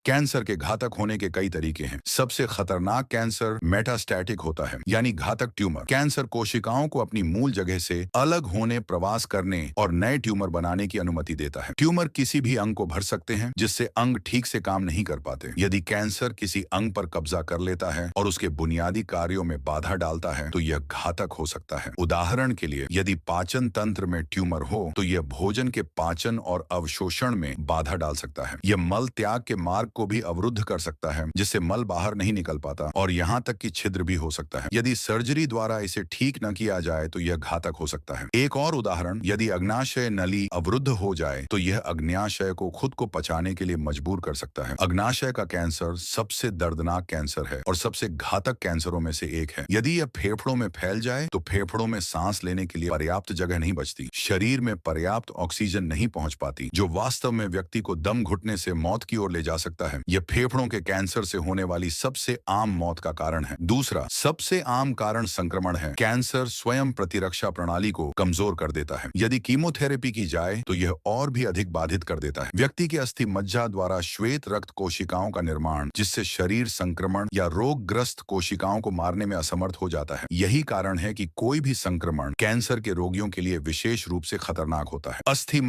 Cancer के घातक होने के कई तरीके हैं। सबसे खतरनाक कैंसर मेटास्टैटिक होता है, यानी घातक ट्यूमर। कैंसर कोशिकाओं को अपनी मूल जगह से अलग होने, प्रवास करने और नए ट्यूमर बनाने की अनुमति देता है। ट्यूमर किसी भी अंग को भर सकते हैं, जिससे अंग ठीक से काम नहीं कर पाते। यदि कैंसर किसी अंग पर कब्जा कर लेता है और उसके बुनियादी कार्यों में बाधा डालता है, तो यह घातक हो सकता है। उदाहरण के लिए, यदि पाचन तंत्र में ट्यूमर हो, तो यह भोजन के पाचन और अवशोषण में बाधा डाल सकता है। यह मल त्याग के मार्ग को भी अवरुद्ध कर सकता है, जिससे मल बाहर नहीं निकल पाता और यहाँ तक कि छिद्र भी हो सकता है। यदि सर्जरी द्वारा इसे ठीक न किया जाए तो यह घातक हो सकता है। एक और उदाहरण, यदि अग्नाशय नली अवरुद्ध हो जाए तो यह अग्न्याशय को खुद को पचाने के लिए मजबूर कर सकता है। अग्नाशय का कैंसर सबसे दर्दनाक कैंसर है और सबसे घातक कैंसरों में से एक है। यदि यह फेफड़ों में फैल जाए तो फेफड़ों में सांस लेने के लिए पर्याप्त जगह नहीं बचती, शरीर में पर्याप्त ऑक्सीजन नहीं पहुंच पाती, जो वास्तव में व्यक्ति को दम घुटने से मौत की ओर ले जा सकता है। यह फेफड़ों के कैंसर से होने वाली सबसे आम मौत का कारण है। दूसरा सबसे आम कारण संक्रमण है। कैंसर स्वयं प्रतिरक्षा प्रणाली को कमजोर कर देता है। यदि कीमोथेरेपी की जाए तो यह और भी अधिक बाधित कर देता है। व्यक्ति के अस्थि मज्जा द्वारा श्वेत रक्त कोशिकाओं का निर्माण, जिससे शरीर संक्रमण या रोगग्रस्त कोशिकाओं को मारने में असमर्थ हो जाता है। यही कारण है कि कोई भी संक्रमण कैंसर के रोगियों के लिए विशेष रूप से खतरनाक होता है। अस्थि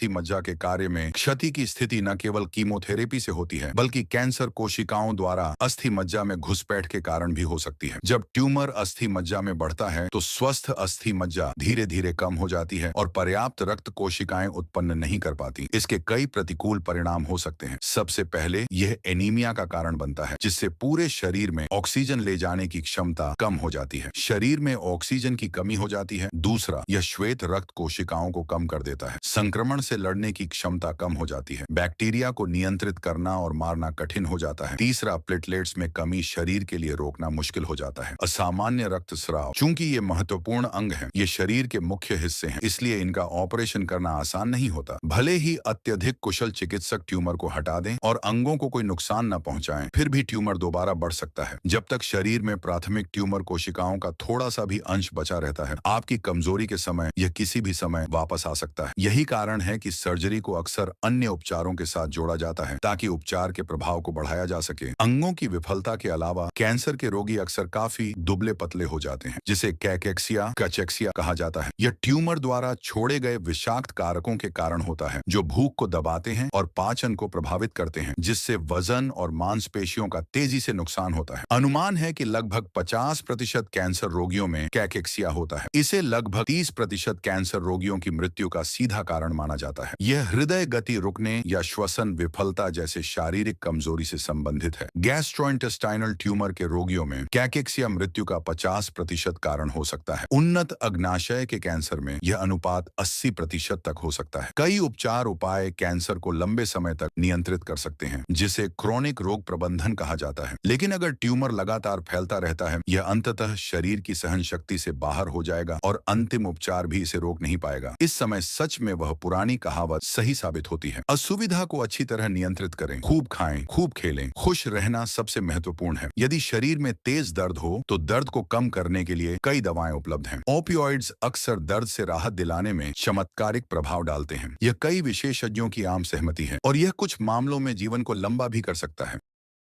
मज्जा के कार्य में क्षति की स्थिति न केवल कीमोथेरेपी से होती है, बल्कि कैंसर कोशिकाओं द्वारा अस्थि मज्जा में घुसपैठ के कारण भी हो सकती है। जब ट्यूमर अस्थि मज्जा में बढ़ता है तो स्वस्थ अस्थि मज्जा धीरे धीरे कम हो जाती है और पर्याप्त रक्त कोशिकाएं उत्पन्न नहीं कर पाती। इसके कई प्रतिकूल परिणाम हो सकते हैं। सबसे पहले यह एनीमिया का कारण बनता है, जिससे पूरे शरीर में ऑक्सीजन ले जाने की क्षमता कम हो जाती है। शरीर में ऑक्सीजन की कमी हो जाती है। दूसरा, यह श्वेत रक्त कोशिकाओं को कम कर देता है। संक्रमण से लड़ने की क्षमता कम हो जाती है। बैक्टीरिया को नियंत्रित करना और मारना कठिन हो जाता है। तीसरा, प्लेटलेट्स में कमी शरीर के लिए रोकना मुश्किल हो जाता है। असामान्य रक्तस्राव, चूंकि ये महत्वपूर्ण अंग हैं, ये शरीर के मुख्य हिस्से हैं, इसलिए इनका ऑपरेशन करना आसान नहीं होता। भले ही अत्यधिक कुशल चिकित्सक ट्यूमर को हटा दें और अंगों को कोई नुकसान न पहुंचाएं, फिर भी ट्यूमर दोबारा बढ़ सकता है। जब तक शरीर में प्राथमिक ट्यूमर कोशिकाओं का थोड़ा सा भी अंश बचा रहता है, आपकी कमजोरी के समय यह किसी भी समय वापस आ सकता है। यही कारण है कि सर्जरी को अक्सर अन्य उपचारों के साथ जोड़ा जाता है, ताकि उपचार के प्रभाव को बढ़ाया जा सके। अंगों की विफलता के अलावा कैंसर के रोगी अक्सर काफी दुबले पतले हो जाते हैं, जिसे कैचेक्सिया कहा जाता है। यह ट्यूमर द्वारा छोड़े गए विषाक्त कारकों के कारण होता है, जो भूख को दबाते हैं और पाचन को प्रभावित करते हैं, जिससे वजन और मांसपेशियों का तेजी से नुकसान होता है। अनुमान है कि लगभग 50% कैंसर रोगियों में कैकेक्सिया होता है। इसे लगभग 30% कैंसर रोगियों की मृत्यु का सीधा कारण माना जाता है। यह हृदय गति रुकने या श्वसन विफलता जैसे शारीरिक कमजोरी से संबंधित है। गैस्ट्रोइंटेस्टाइनल ट्यूमर के रोगियों में कैकेक्सिया मृत्यु का 50% कारण हो सकता है। उन्नत अग्नाशय के कैंसर में यह अनुपात 80% तक हो सकता है। कई उपचार उपाय कैंसर को लंबे समय तक नियंत्रित कर सकते हैं, जिसे क्रोनिक रोग प्रबंधन कहा जाता है। लेकिन अगर ट्यूमर लगातार फैलता रहता है, यह अंततः शरीर की सहन शक्ति से बाहर हो जाएगा और अंतिम उपचार भी इसे रोक नहीं पाएगा। इस समय सच में वह पुरानी कहावत सही साबित होती है। असुविधा को अच्छी तरह नियंत्रित करें, खूब खाएं, खूब खेलें, खुश रहना सबसे महत्वपूर्ण है। यदि शरीर में तेज दर्द हो तो दर्द को कम करने के लिए कई दवाएं उपलब्ध हैं। ओपियोइड्स अक्सर दर्द से राहत दिलाने में चमत्कारिक प्रभाव डालते हैं। यह कई विशेषज्ञों की आम सहमति है और यह कुछ मामलों में जीवन को लंबा भी कर सकता है।